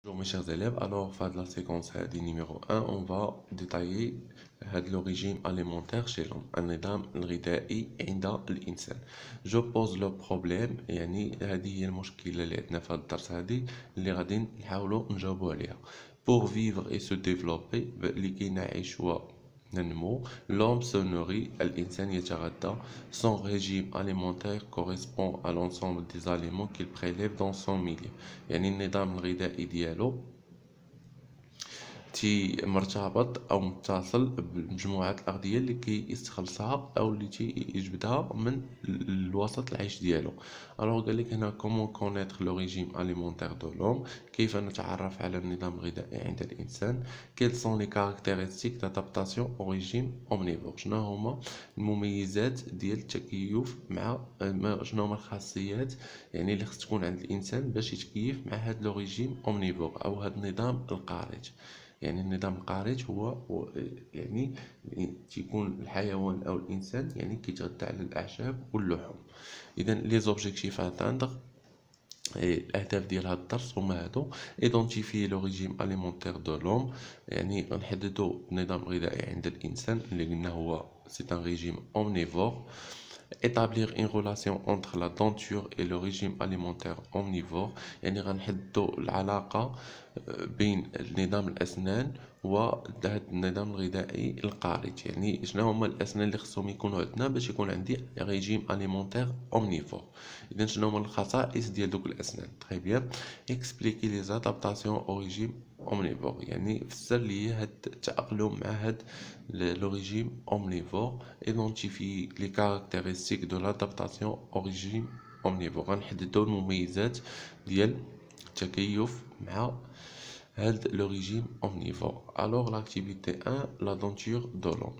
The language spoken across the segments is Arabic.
Bonjour mes chers élèves, alors fin de la séquence numéro 1, on va détailler le régime alimentaire chez l'homme النظام الغذائي عند الإنسان. جو بوز لو بروبليم، يعني هذه هي المشكلة اللي عندنا في هذا الدرس هذه اللي غادي نحاولوا نجاوبوا عليها. Pour vivre et se développer لكي نعيش وننمو، l'homme se nourrit، الإنسان يتغذى. Son régime alimentaire correspond à l'ensemble des aliments qu'il prélève dans son milieu. يعني النظام الغذائي ديالو مرتبط او متصل بمجموعه الاغذيه اللي كيستخلصها او اللي يجبدها من الوسط العيش ديالو. الوغ قال لك هنا كومون كونيتر لو ريجيم اليمونتير دو لوم، كيف نتعرف على النظام الغذائي عند الانسان. كيل سون لي كاركتيرستيك دادابتاسيون او ريجيم اومنيفور، شنو هما المميزات ديال التكيف مع شنو هما الخاصيات يعني اللي خص تكون عند الانسان باش يتكيف مع هذا لو ريجيم اومنيفور او هذا النظام القارج. يعني النظام القارج هو يعني تيكون الحيوان او الانسان يعني كيتغذى على الاعشاب واللحوم. اذا لي زوبجيكتيف اتاندر، الاهداف ديال هذا الدرس هما هادو: ايدونتيفي لو ريجيم اليمونتير دو لوم، يعني نحددو النظام الغذائي عند الانسان اللي قلنا هو سي ان ريجيم اومنيفور. établir une relation entre la denture et le régime alimentaire omnivore، يعني غنحددو العلاقة بين نظام الأسنان وهذا النظام الغذائي القارج. يعني شنو هما الأسنان اللي خصهم يكونوا عندنا باش يكون عندي ريجيم أليمونتير أومنيفور. إذا شنو هما الخصائص ديال دوك الأسنان. تري بيان. إكسبليكي لي زادابتاسيون أو ريجيم اومنيفور، يعني فسر لي هاد التأقلم مع هاد لو ريجيم اومنيفور. ايدونتيفي لي كاركتيرستيك دو لادابتاسيون او ريجيم اومنيفور، غنحددو المميزات ديال التكيف مع هاد لو ريجيم اومنيفور. الوغ لاكتيفيتي 1، لا دونتور دو لوم،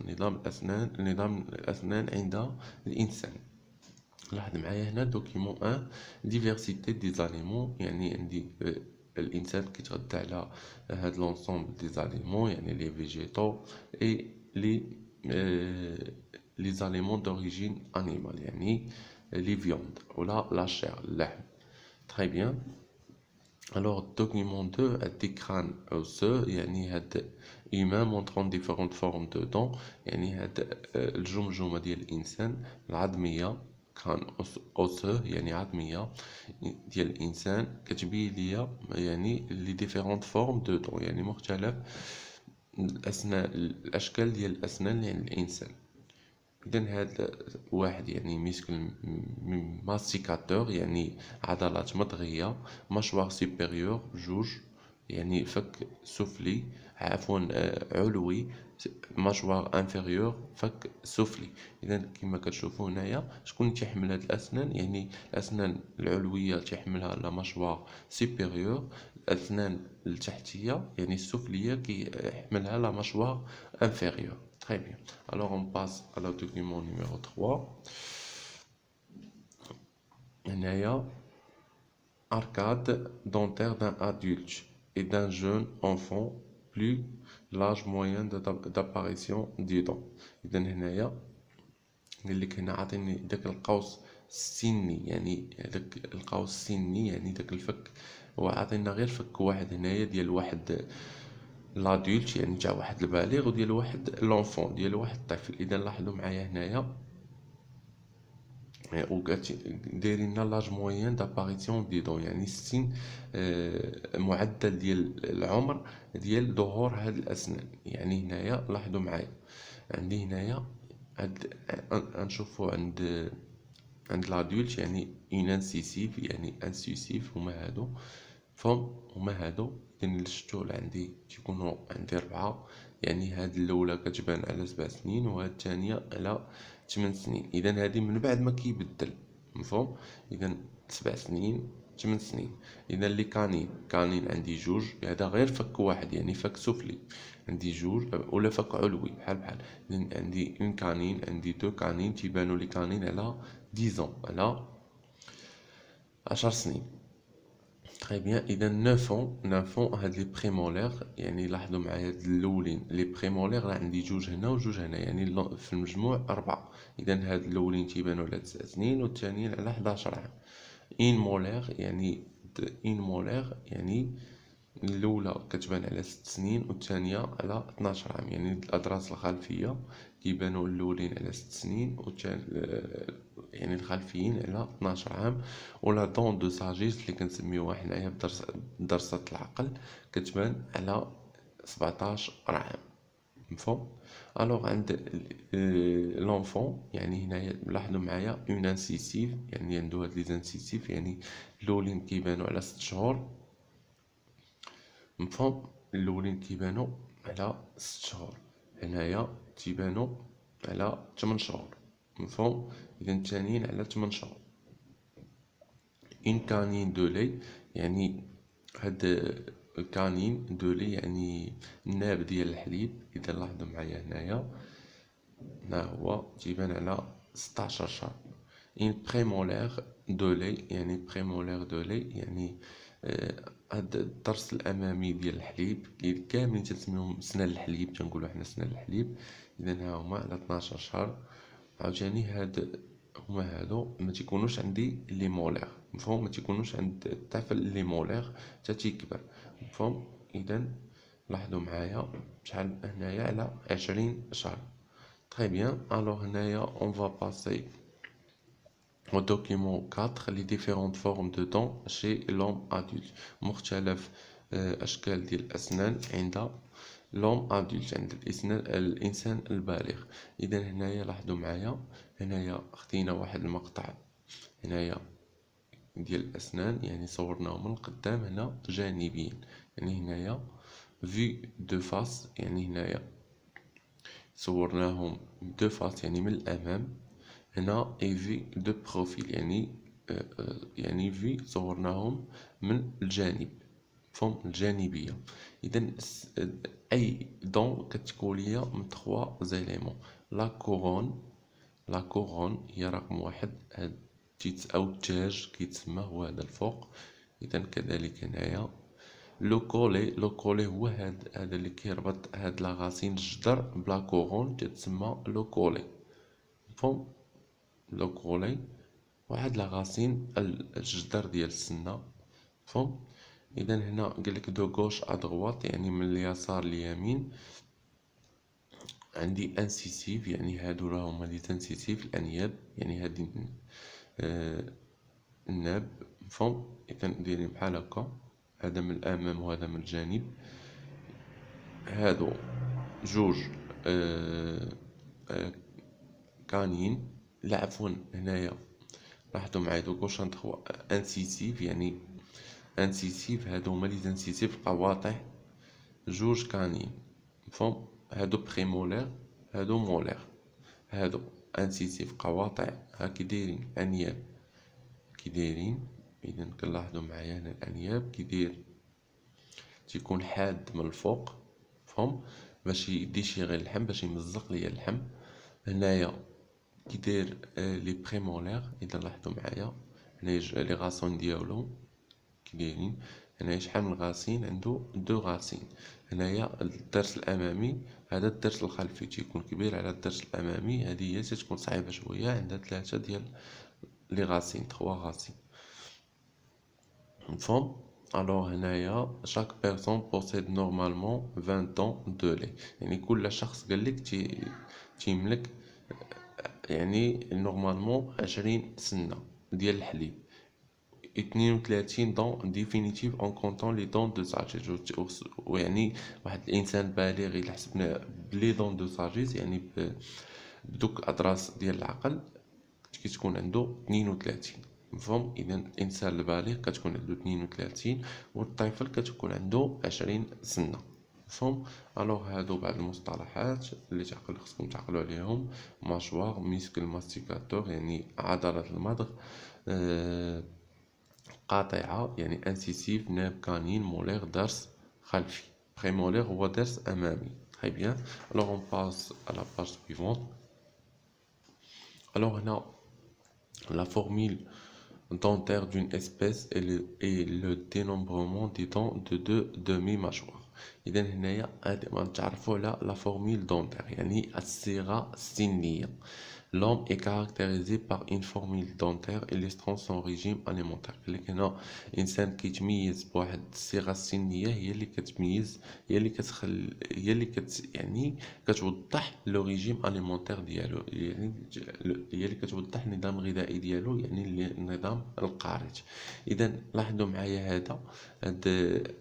نظام الأسنان عند الإنسان. لاحظ معايا هنا دوكيمون 1، ديفيرسيتي دي زاليمون، يعني عندي الانسان كيتغذى على هاد لونسومبل دي زاليمون، يعني لي فيجيتو اي لي زاليمون دوريجين انيمال، يعني لي فيوند ولا لا شير اللحم. تري بيان. Alors, document 2, des crânes osseux، يعني هاد humain montrant différentes formes de dents، يعني هاد الجمجمة ديال الإنسان العظمية، كان osseux يعني عظمية ديال الإنسان كتبين ليا يعني لي ديفيرونت فورم دو دون، يعني مختلف الأسنان، الأشكال ديال الأسنان يعني الإنسان. إذن هاد واحد يعني مسكل ماستيكاتور، يعني عضلات مضغية. مشوار سوبيريور جوج، يعني فك سفلي، عفوا علوي. مشوار انفيريور فك سفلي. اذا كما كتشوفوا هنايا شكون تيحمل هاد الاسنان، يعني الاسنان العلويه تيحملها لا مشوار سوبيريور، الاسنان التحتيه يعني السفليه كيحملها لا مشوار انفيريور. Très bien. Alors on passe à la document numéro 3. هنايا arcade dentaire d'un adulte et d'un jeune enfant plus l'âge moyen d'apparition des dents. إذا هنايا قال لك هنا عاطيني داك القوس السني، يعني داك القوس السني يعني داك الفك، وعاطينا غير فك واحد هنايا ديال واحد لادولت يعني تاع واحد البالغ، وديال واحد لونفون ديال واحد الطفل. اذا لاحظوا معايا هنايا دايرين لنا لاج موين داباريسيون دي دون، يعني السن معدل ديال العمر ديال ظهور هاد الاسنان. يعني هنايا لاحظوا معايا عندي هنايا نشوفوا عند لادولت يعني اون انسيسيف، يعني انسيسيف هما هادو فهم، هما هادو. إذن اللي شفتو عندي تيكونوا عندي 4، يعني هاد الأولى كتبان على 7 سنين وهاد الثانية على 8 سنين. إذا هادي من بعد ما كيبدل، مفهوم. إذا 7 سنين 8 سنين. إذا اللي كانين عندي جوج، هذا غير فك واحد يعني فك سفلي، عندي جوج ولا فك علوي بحال. إذن عندي اون كانين، عندي دو كانين تيبانوا لي كانين على 10 على 10 سنين. تري بيان. اذا 9 هاد لي بريمولير، يعني لاحظوا معايا هاد الاولين لي بريمولير راه عندي جوج هنا وجوج هنا، يعني في المجموع 4. اذا هاد الاولين تيبانوا على 9 سنين والثانيين على 11 عام. ان مولير يعني الاولى كتبان على 6 سنين والثانيه على 12 عام، يعني الاضراس الخلفيه كيبانوا الاولين على 6 سنين يعني الخلفيين على 12 عام. ولا دون دو ساجيس اللي كنسميوها حنايا بدرسة العقل كتبان على 17 عام. مفهوم؟ الوغ عند لونفون يعني هنايا لاحظوا معايا اون انسيسيف، يعني عندو هاد لي زانسيسيف، يعني الاولين كيبانو على 6 شهور. مفهوم؟ الاولين كيبانو على 6 شهور، هنايا تيبانو على 8 شهور. مفهوم؟ اذا الثانيين على 8 شهور. اون كانين دو لي، يعني هاد الكانين دو لي يعني الناب ديال الحليب. اذا لاحظوا معايا هنايا ها هو تيبان على 16 شهر. ان بريمولير دو لي، يعني بريمولير دو لي يعني هاد الضرس الامامي ديال الحليب اللي كاملين تنسميوهم سنان الحليب، تنقولوا حنا سنان الحليب. اذا ها هما على 12 شهر. عاوتاني هاد هما هادو ما تيكونوش عندي لي مولير. مفهوم؟ ما تيكونوش عند الطفل لي مولير حتى تيكبر. مفهوم؟ اذا لاحظوا معايا شحال هنايا على 20 شهر. Très bien, alors on va passer au document 4, les différentes formes de dents chez l'homme adulte. مختلف أشكال ديال الأسنان عند l'homme adulte، عند الإنسان البالغ. إذا هنايا لاحظوا معايا هنايا خدينا واحد المقطع هنايا ديال الأسنان، يعني صورناهم من القدام هنا جانبيين، يعني هنايا في دو فاس، يعني هنايا صورناهم دو فاس يعني من الأمام. هنا اي في دو بروفيل يعني يعني في صورناهم من الجانب، فهم الجانبية. إذا أي دون كتكون ليا من 3 زيليمون. لا كورون، لا كورون هي رقم 1، هاد أو التاج كيتسمى هو هذا الفوق. إذا كذلك هنايا لو كولي، لو كولي هو هذا اللي كيربط هاد لاغاسين الجدر بلا كورون تتسمى لو كولي. مفهوم؟ لو كولي واحد لاغاسين الجدر ديال السنة. مفهوم؟ اذا هنا قالك دو غوش ا دغوات، يعني من اليسار لليمين عندي انسيسيف، يعني هادو راهم لي زانسيسيف الانياب، يعني هادي الناب. مفهوم؟ اذا دايرين بحال هكا، هذا من الامام وهذا من الجانب. هادو جوج كانين، لا عفوا هنايا لاحظوا معايا دو غوش ا دغوات انسيسيف، يعني انسيسيف هادو هما لي زانسيسيف القواطع جوج كانين. مفهوم؟ هادو بريمولير هادو مولير. هادو انسيسيف قواطع ها كي دايرين انياب كي دايرين. اذا كنلاحظوا معايا هنا الانياب كي داير تيكون حاد من الفوق. مفهوم؟ باش يديشيغي اللحم، باش يمزق ليا اللحم. هنايا كي داير لي بريمولير. اذا لاحظوا معايا هنايا لي غاسون ديالو كي دايرين. هنايا شحال من غاسين؟ عندو دو غاسين. هنايا الضرس الامامي، هذا الضرس الخلفي تيكون كبير على الضرس الامامي، هذه هي تتكون صعيبه شويه، عندها 3 ديال لي غاسين، 3 غاسين. مفهوم؟ الوغ هنايا chaque personne possède normalement 20 dents de lait، يعني كل شخص قالك تيملك يعني نورمالمون 20 سنة ديال الحليب. 32 دون ديفينيتيف اون كونطون لي دون دو ساجيس. ويعني واحد الانسان بالغ الا حسبنا بلي دون دو ساجيس يعني بدوك الاضراس ديال العقل كتكون عنده 32. مفهوم؟ اذا الانسان البالغ كتكون عنده 32 والطفل كتكون عنده 20 سنه. مفهوم؟ الوغ هادو بعض المصطلحات اللي خصكم تعقلوا عليهم. ماشوار، ميسكل ماستيكاتور يعني عضله المضغ، قاطعة يعني انسيسيف، ناب كانين، مولير درس خلفي، بريمولير هو درس أمامي. Très bien. Alors on passe à la page suivante. Alors هنا la formule dentaire d'une espèce et le dénombrement des dents de 2 demi-mâchoires. إذا هنايا غادي نتعرفوا على la formule dentaire يعني الصيغة السنية. l'homme est caractérisé par une formule dentaire illustrant son régime alimentaire. قال لك هنا الانسان كيتميز بواحد الصيغه السنيه هي اللي كتميز، هي اللي هي اللي يعني كتوضح لو ريجيم اليمونتير ديالو، يعني هي اللي كتوضح النظام الغذائي ديالو، يعني النظام القارج. اذا لاحظوا معايا هاد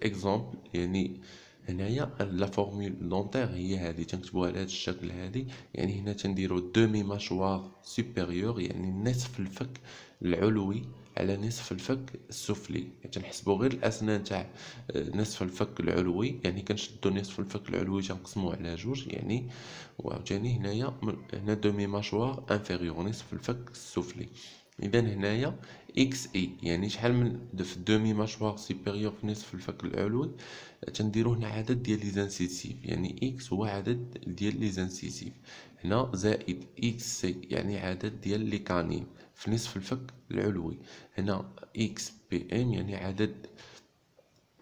اكزامبل، يعني هنايا لا فورمول دونتير هي هذه تنكتبوها على هذا الشكل هذه. يعني هنا تنديرو دومي ماشوار سوبيريور، يعني نصف الفك العلوي على نصف الفك السفلي. يعني تنحسبوا غير الاسنان تاع نصف الفك العلوي، يعني كنشدو نصف الفك العلوي تنقسموه على جوج، يعني وعاوتاني هنا دومي ماشوار انفيريور نصف الفك السفلي. اذا هنايا اكس اي يعني شحال من في دومي ماشوار سوبيريور في نصف الفك العلوي، تنديرو هنا عدد ديال لي زانسيسيف، يعني اكس هو عدد ديال لي زانسيسيف، هنا زائد اكس سي يعني عدد ديال لي كانين في نصف الفك العلوي، هنا اكس بي ام يعني عدد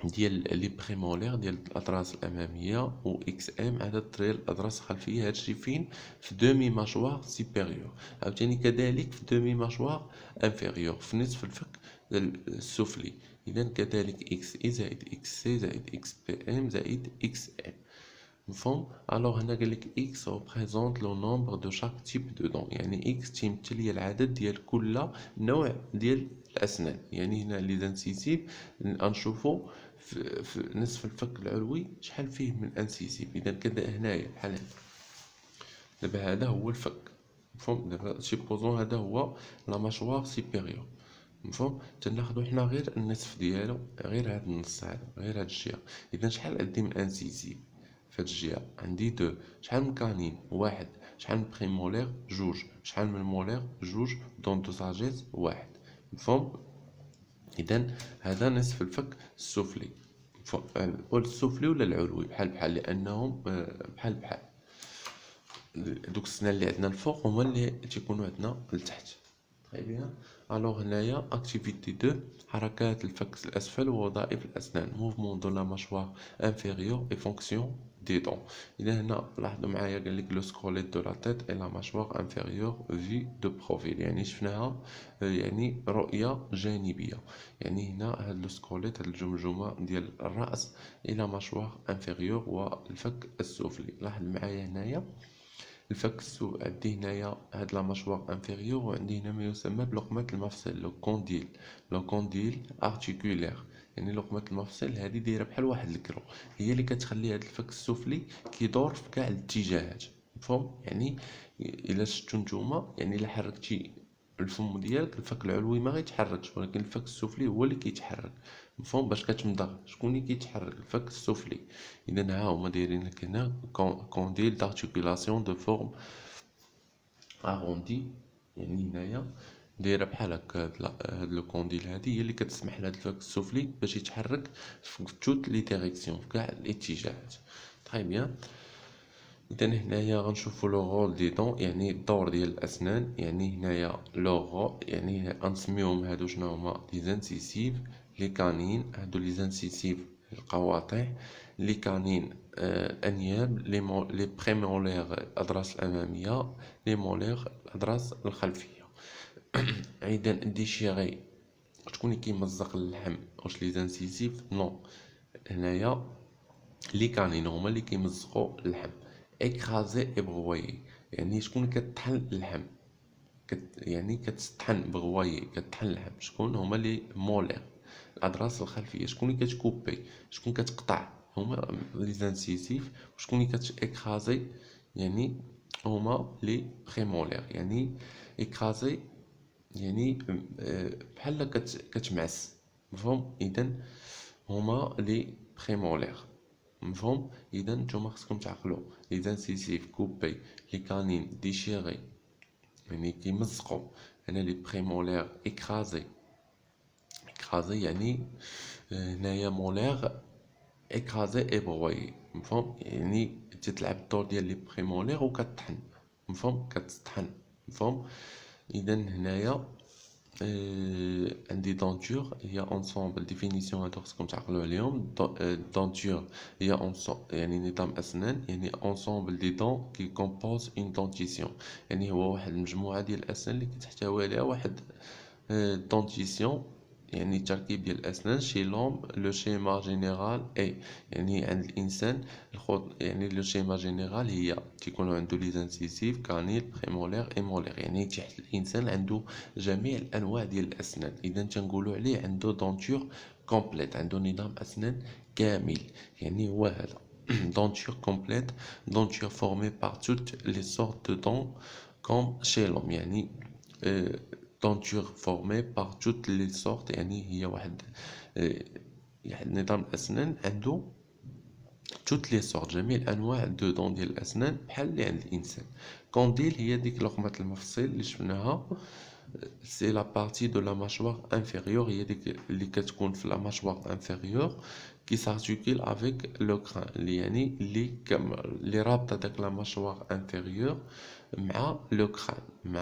ديال لي بريمولير ديال الاضراس الاماميه، و اكس ام عدد ديال الاضراس الخلفيه. هادشي فين؟ في دومي ماشوار سوبيريور. عاوتاني كذلك في دومي ماشوار انفيريور في نصف الفك السفلي. اذا كذلك اكس اي زائد اكس سي زائد اكس بي ام زائد اكس ام. مفهوم؟ الوغ هنا قالك اكس représente لو نومبر دو شاك تيب دو دون، يعني اكس تيمثل هي العدد ديال كل نوع ديال الاسنان. يعني هنا لي زانسيسيف غنشوفو في نصف الفك العلوي شحال فيه من انسيسيف. اذا كذا هنايا بحال دابا هذا هو الفك، مفهوم؟ دابا سيبوزون هذا هو لا ماشوار سوبيريور، مفهوم؟ تناخدو حنا غير النصف ديالو، غير هاد النص هذا، غير هاد الجهه. اذا شحال عندي من انسيسيف في هاد الجهه؟ عندي دو. شحال من كانين؟ واحد. شحال من بريمولير؟ جوج. شحال من مولير؟ جوج. دون دو ساجيس؟ واحد. مفهوم؟ اذا هذا نصف الفك السفلي، السفلي ولا العلوي بحال لانهم بحال دوك السنان اللي عندنا الفوق هما اللي تيكونوا عندنا لتحت. طيب بيان. الوغ هنايا اكتيفيتي 2 حركات الفك الاسفل ووظائف الاسنان، موفمون دو لا ماشوار انفيريور اي فونكسيون دي دون. اذا هنا لاحظوا معايا قال لك لو سكوليت دو لا تيت اي لا ماشوار انفيريور في دو بروفيل، يعني شفناها يعني رؤيه جانبيه. يعني هنا هاد لو سكوليت، هاد الجمجمه ديال الراس الى ماشوار انفيريور والفك السفلي. لاحظ معايا هنايا الفك عندي هنايا هاد لا ماشوار انفيريور، وعندي هنا ما يسمى بلقمة المفصل لو كونديل، لو كونديل ارتيكولير. يعني لقمة المفصل هذه دايره بحال واحد الكرو، هي اللي كتخلي هاد الفك السفلي كيدور في كاع الاتجاهات. مفهوم؟ يعني الا شفتو نتوما، يعني الا حركتي الفم ديالك الفك العلوي ما غيتحركش، ولكن الفك السفلي هو اللي كيتحرك. مفهوم؟ باش كتمضغ شكون اللي كيتحرك؟ الفك السفلي. اذا ها هما دايرين لك هنا كونديل دارتيكولاسيون دو فورم اروندي، يعني هنايا دايره بحال هكا. هاد لو كونديل هادي هي اللي كتسمح لهاد الفك السفلي باش يتحرك في توت لي ديريكسيون، في كاع الاتجاهات. طيب بيان. اذا هنايا غنشوفو لو رول دي دون، يعني الدور ديال الاسنان. يعني هنايا لو رول يعني غنسميوهم هادو شنو هما؟ لي زانسيسيف، لي كانين، هادو لي زانسيسيف القواطع، لي كانين انياب، لي بريمولير الاضراس الاماميه، لي مولير الاضراس الخلفيه. اذا ديشيغي شكون اللي كيمزق اللحم؟ واش لي زانسيسيف؟ نو، هنايا لي كانين هما اللي كيمزقوا اللحم. اكرازي ابغوي يعني شكون كتطحن اللحم؟ يعني كتطحن بغوايي، كتطحن اللحم. شكون هما لي مولير الاضراس الخلفيه؟ شكون اللي كتكوبي؟ شكون كتقطع؟ هما لي زانسيسيف. وشكون اللي كتاكرازي؟ يعني هما لي بريمولير. يعني اكرازي يعني بحال كتمعس، مفهوم؟ اذا هما لي بريمولير، مفهوم؟ اذا نتوما خصكم تعقلوا لي زانسيسيف كوبي، لي كانين ديشيغي يعني كيمزقوا، هنا لي بريمولير اكرازي. اكرازي يعني هنايا مولير اكرازي ابغوي، مفهوم؟ يعني تتلعب الدور ديال لي بريمولير وكتطحن، مفهوم؟ كتطحن، مفهوم؟ اذا هنايا عندي دونتور هي انسومبل ديفينيسيون هادو خصكم تعقلوا عليهم. دونتور هي يعني نظام اسنان، يعني انسومبل دي دون كي كومبوز اون دونتيسيون، يعني هو واحد المجموعه ديال الاسنان اللي كتحتوي عليها واحد دونتيسيون، يعني تركيب ديال الاسنان. شي لوم لو شيما جينيرال اي، يعني عند الانسان الخط، يعني لو شيما جينيرال هي تيكونوا عنده لي زانسيسيف كانيل بريمولير اي مولير، يعني تحت الانسان عنده جميع الانواع ديال الاسنان، اذا تنقولوا عليه عنده دونتور كومبليت، عنده نظام اسنان كامل، يعني هو هذا دونتور كومبليت. دونتور فورمي بار توت لي سورت دو دون كوم شي لوم، يعني denture formée par toutes les sortes، يعني هي واحد نظام الأسنان عنده toutes les sortes، جميع الأنواع دو دون ديال الأسنان بحال اللي عند الإنسان. كونديل هي ديك لقمة المفصل اللي شفناها، سي لا بارتي دو لا مâchoire inférieure، هي ديك اللي كتكون في لا mâchoire inférieure qui s'articule avec le crâne، اللي يعني اللي رابطة داك لا mâchoire inférieure مع لو crâne،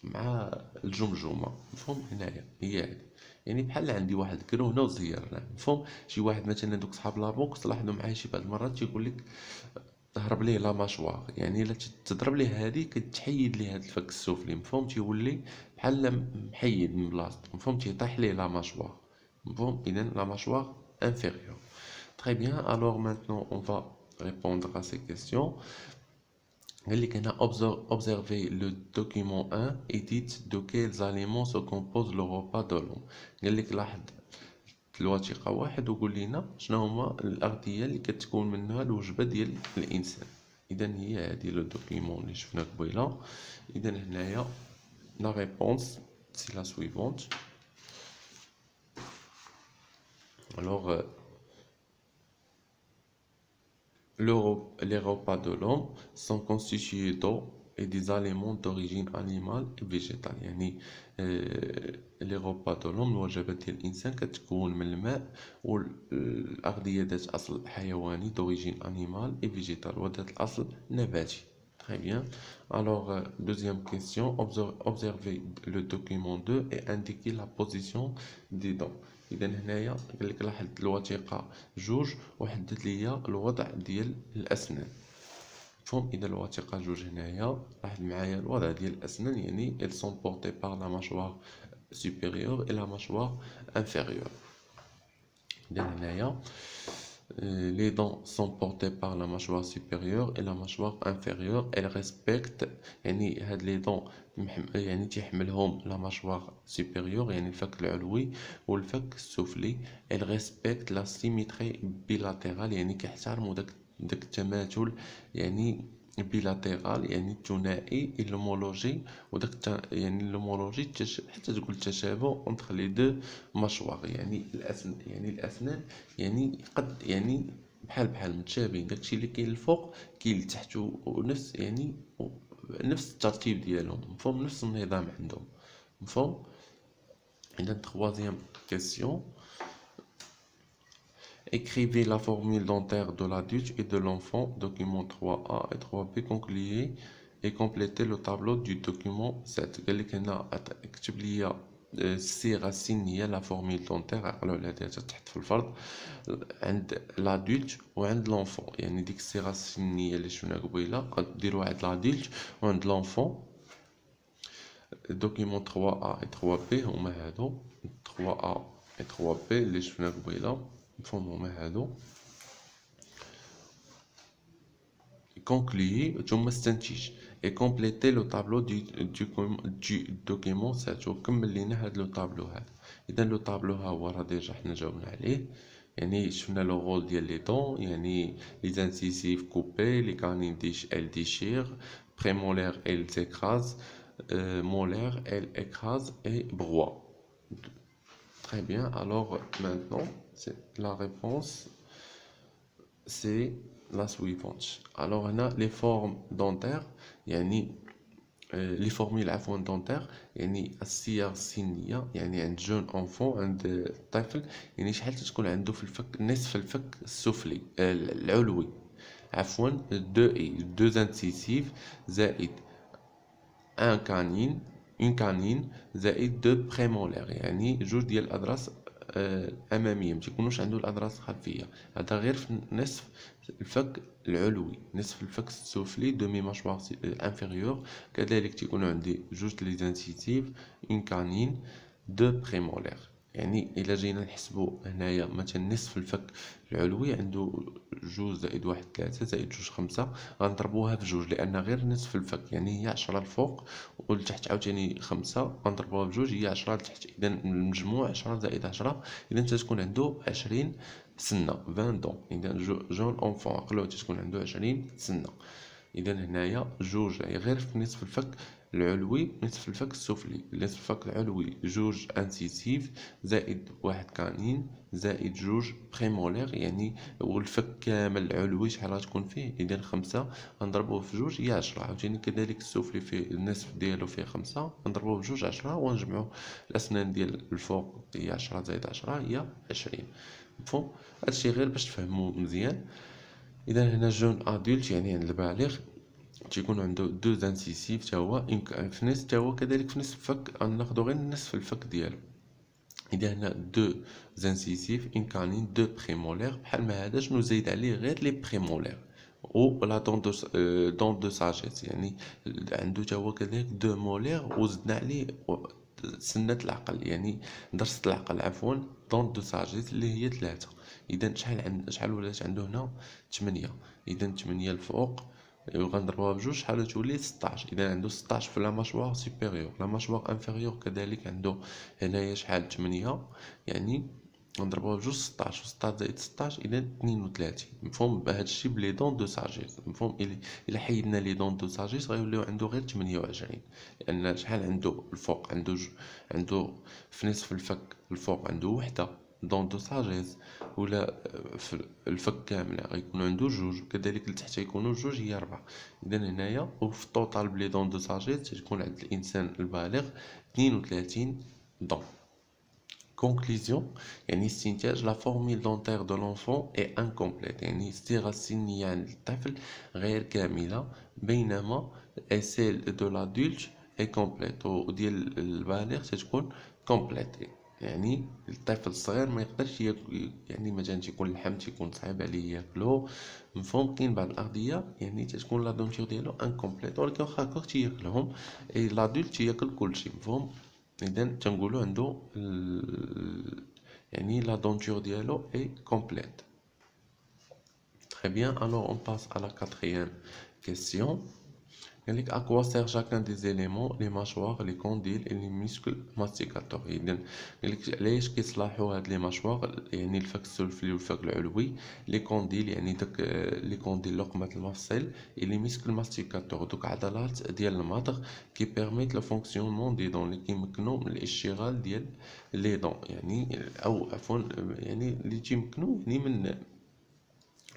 مع الجمجمه. مفهوم؟ هنايا هي هادي، يعني بحال عندي واحد كرونه وزير هنا. مفهوم؟ شي واحد مثلا دوك صحاب لابوكس تلاحظوا معايا شي بعض المرات تيقول لك تهرب ليه لا ماشوار، يعني الا تضرب ليه هادي كتحيد ليه هاد الفك السفلي. مفهوم؟ تيولي بحال محيد من بلاصتو. مفهوم؟ تيطيح ليه لا ماشوار. مفهوم؟ اذا لا ماشوار انفيريور. Très bien, alors maintenant on va répondre à ces questions. قال لك هنا observez le document 1 et dites de quels aliments se compose le repas de l'homme. قال لك لاحظ الوثيقة واحد وقول لنا شنو هما الأغذية اللي كتكون منها الوجبة ديال الإنسان. إذا هي هادي لو دوكيمون اللي شفنا قبيلة. إذا هنايا لا ريبونس سي لا سويفونت. Alors les repas de l'homme sont constitués d'eau et des aliments d'origine animale et végétale. يعني les repas de l'homme الوجبات ديال الإنسان كتكون من الماء والأغذية ذات أصل حيواني d'origine animale et végétale وذات الأصل نباتي. Très bien. Alors, deuxième question, observez le document 2 et indiquez la position des dents. إذا هنايا قال لك لاحظ الوثيقة جوج وحدد ليا الوضع ديال الأسنان. مفهوم؟ إذا الوثيقة جوج هنايا لاحظ معايا الوضع ديال الأسنان، يعني elles sont portées par la mâchoire supérieure et la mâchoire inférieure. إذا هنايا les dents sont portées par la mâchoire supérieure et la mâchoire inférieure. elles respectent، يعني هاد les dents يعني تيحملهم لا مâchoire supérieure يعني الفك العلوي والفك السفلي. elles respectent la symétrie bilatérale، يعني كيحترموا داك التماثل يعني بيلاتيرال يعني الثنائي. اللومولوجي وداك يعني اللومولوجي حتى تقول التشابه اونتر لي دو مشواغ، يعني الاسنان يعني قد يعني بحال متشابهين. داكشي اللي كاين الفوق كاين لتحت ونفس يعني نفس الترتيب ديالهم. مفهوم؟ نفس النظام عندهم. مفهوم؟ اذا troisième question. Écrivez la formule dentaire de l'adulte et de l'enfant, document 3A et 3B, concluez et complétez le tableau du document 7. قال لك هنا اكتب لي الصيغة السنية لا فورميل دونتير، عقلوا على هادي تحت في الفرض عند لادولت وعند لونفون. يعني ديك الصيغة السنية اللي شفنا قبيلة غديروها عند لادولت وعند لونفون. دوكيمون 3A et 3B هما هادو 3A et 3B اللي شفنا قبيلة. مفهوم؟ هما هادو. concluez ثم استنتج et complétez le tableau du document 7 وكمل لينا هاد لو طابلو هذا. اذا لو طابلو ها هو راه ديجا حنا جاوبنا عليه، يعني شفنا لو رول ديال لي دون، يعني لي زانسيسيف كوبي، لي كانين ال ديشير، بريمولير ال زيكراز، molaire elle écrase et broie. Très bien, alors maintenant la réponse c'est la suivante. Alors on a les formes dentaires يعني les formules عفوا dentaires يعني الصيغ السنية، يعني عند جون انفون عند طفل يعني شحال تكون عنده في الفك نصف الفك السفلي العلوي عفوا دو انسيسيف زائد ان كانين اون كانين زائد دو بريمولير، يعني جوج ديال الاضراس اماميه، ما تيكونوش عنده الاضراس خلفيه. هذا غير في نصف الفك العلوي. نصف الفك السفلي دومي ماشوار انفيريور كذلك تيكون عندي جوج لي زانسيتيف، اون كانين، دو بريمولير. يعني الا جينا نحسبوا هنايا مثلا نصف الفك العلوي عنده جوج زائد واحد ثلاثة زائد جوج خمسة، غنضربوها في جوج لان غير نصف الفك يعني هي 10 الفوق والتحت عاوتاني خمسة، غنضربوها بجوج هي 10 لتحت. اذا المجموع 10 زائد 10 اذا تتكون عنده 20 سنه، 20 دون. اذا جون اونفون عقلوه تتكون عنده 20 سنه. اذا هنايا جوج غير في نصف الفك العلوي نصف الفك السفلي. نصف الفك العلوي جوج انسيسيف زائد واحد كانين زائد جوج بريمولير، يعني والفك كامل العلوي شحال غتكون فيه؟ اذا خمسة غنضربوه في جوج هي 10. عاوتاني كذلك السفلي فيه النصف ديالو فيه خمسة، غنضربوه بجوج 10 ونجمعو الاسنان ديال الفوق هي 10 زائد 10 هي 20. مفهوم؟ هادشي غير باش تفهمو مزيان. اذا هنا جون ادولت يعني عند البالغ تيكون عنده دو زانسيسيف تا هو في نصف تا هو كذلك في نصف الفك، غناخدو غير نصف الفك ديالو. اذا هنا دو زانسيسيف ان كانين دو بريمولير، بحال ما هذا شنو زايد عليه غير لي بريمولير او لا دون دو ساجيس، يعني عنده تا هو كذلك دو مولير وزدنا عليه سنة العقل، يعني درس العقل عفوا، دون دو ساجيس اللي هي ثلاثة. اذا شحال ولات عنده هنا؟ 8. اذا 8 الفوق غنضربوها بجوج شحال تولي 16. اذا عنده 16 في لا ماشوار سوبيريور. لا ماشوار انفيريور كذلك عنده هنايا شحال؟ 8، يعني نضربوها بجوج 16 و16 زائد 16 اذا 32. مفهوم؟ بهادشي بلي دون دو ساجيس. مفهوم؟ الا حيدنا لي دون دو ساجيس غيوليو عنده غير 28، لان شحال عنده الفوق؟ عنده في نصف الفك الفوق عنده وحده دون دو ساجيس، ولا في الفك كامله غيكون عنده جوج، كذلك لتحت يكونوا جوج هي 4. اذا هنايا وفي الطوطال بلي دون دو ساجيس تكون عند الانسان البالغ 32 دون. Conclusion يعني استنتاج لا فورميل دونتير دو لونفون اي انكومبليت، يعني الصيغه السنيه عند الطفل غير كامله، بينما سيل دو لادولت اي كومبليت، وديال البالغ تتكون كومبليت. يعني الطفل الصغير ما يقدرش ياكل، يعني مثلا تيكون اللحم تيكون صعيب عليه ياكلو. مفهوم؟ كاين بعض الاغذيه يعني تتكون لا دونتير ديالو انكومبليت ولكن واخا هكاك تياكلهم، اي لادولت تياكل كلشي. مفهوم؟ اذا تنقولوا عنده يعني لا دونتور ديالو اي كومبليت. Très bien, alors on passe à la quatrième question. À quoi sert chacun des éléments, les mâchoires, les condyles et les muscles masticateurs. إذن علاش كيصلحوا هاد لي مâchoires يعني الفك السفلي والفك العلوي، لي كونديل يعني داك لي كونديل لقمة المفصل، et les muscles masticateurs دوك عضلات ديال المضغ كي بيرميت لو فونكسيونمون دي دون اللي كيمكنوا من الاشتغال ديال لي دون، يعني او عفوا يعني اللي تيمكنوا يعني من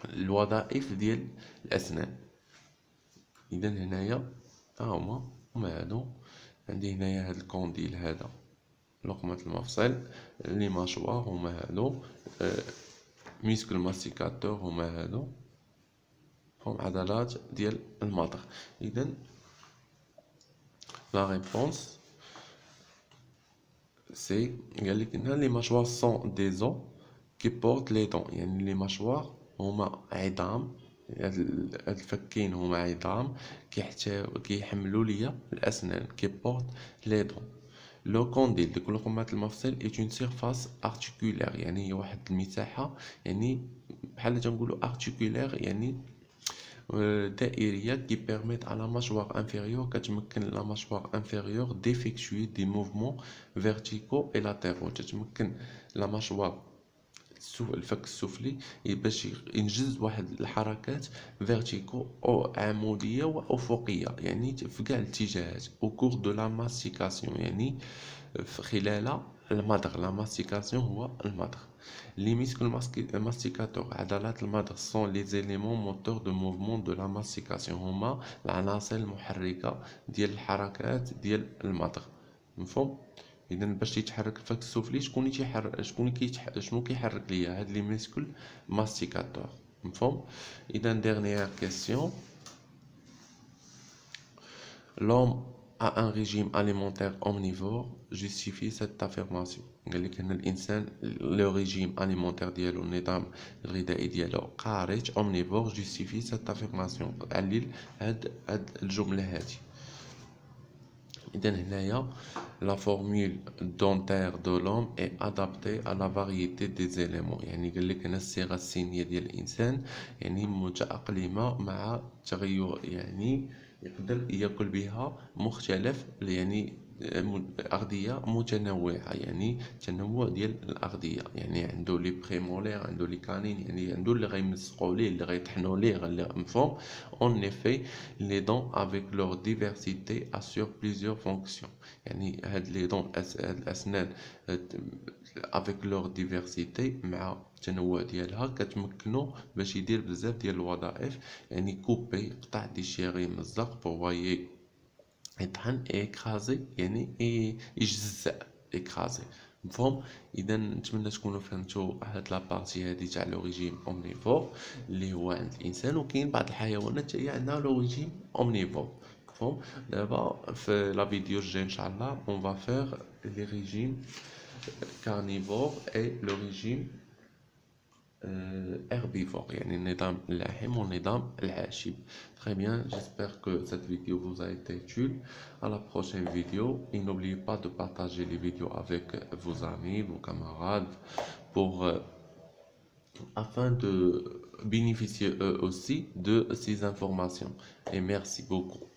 الوظائف ديال الاسنان. اذا هنايا ها هما هادو، عندي هنايا هاد الكونديل هذا لقمة المفصل، لي ماشوار هما هادو، ميسكل ماستيكاتور هما هادو، هم عضلات ديال المضغ. اذا لا ريبونس سي قالك هنا لي ماشوار سون دي زو كي بورت لي دون، يعني لي ماشوار هما عظام، هاد الفكين هما عظام كيحملوا ليا الاسنان، كي بورت لي دون. لو كونديل ديك لقمة المفصل ايت اون سيرفاس ارتيكولير، يعني هي واحد المساحة يعني بحال تنقولوا ارتيكولير يعني دائرية كي بيرميت على ماشوار انفيريور، كتمكن لا ماشوار انفيريور ديفيكتوي دي موفمون فيرتيكو اي لاتيرو، تتمكن لا ماشوار الفك السفلي باش ينجز واحد الحركات فيرتيكو او عموديه وافقيه، يعني في كاع الاتجاهات او كور دو لا ماستيكاسيون، يعني خلال المضغ. لا ماستيكاسيون هو المضغ. لي ميسكل ماستيكاتور عضلات المضغ سون لي زيليمون موتور دو موفمون دو لا ماستيكاسيون، هما العناصر المحركه ديال الحركات ديال المضغ. مفهوم؟ اذا باش يتحرك الفك السفلي شنو كيحرك ليا؟ هاد لي ميسكل ماستيكاتور. مفهوم؟ اذا ديرنيير كيسيون. L'homme à un régime alimentaire omnivore justifie cette affirmation. قال لك ان الانسان لو ريجيم alimentaire ديالو النظام الغذائي ديالو خارج omnivore justifie cette affirmation. علل هاد الجملة هادي. إذا هنايا la formule dentaire de l'homme est adaptée à la variété des éléments. يعني قال لك هنا الصيغة السينية ديال الإنسان يعني متأقلمة مع التغير، يعني يقدر ياكل بها مختلف يعني أغذية متنوعة، يعني تنوع ديال الأغذية، يعني عنده لي بريمولير، عنده لي كانين، يعني عنده اللي غيمسقوا ليه، اللي غيطحنوا ليه، اللي مفهوم. En effet, les dents avec leur diversité assurent plusieurs fonctions. يعني هاد لي دون هاد الأسنان avec leur diversité مع التنوع ديالها كتمكنو باش يدير بزاف ديال الوظائف، يعني كوبي يقطع ديشيغي مزق بوفوايي يطحن إكرازي، يعني يجزأ إكرازي، مفهوم. اذا نتمنى تكونوا فهمتوا هاد لابارتي هادي تاع لوريجيم اومنيفور اللي هو عند الانسان، وكاين بعض الحيوانات هي عندها لوريجيم اومنيفور، مفهوم. دابا في لا فيديو الجاي ان شاء الله اون فا فير لي ريجيم كارنيفور اي لو ريجيم herbivore, يعني النظام اللاحم والنظام العاشب. Très bien, j'espère que cette vidéo vous a été utile. À la prochaine vidéo, et n'oubliez pas de partager les vidéos avec vos amis, vos camarades, pour afin de bénéficier eux aussi de ces informations. Et merci beaucoup.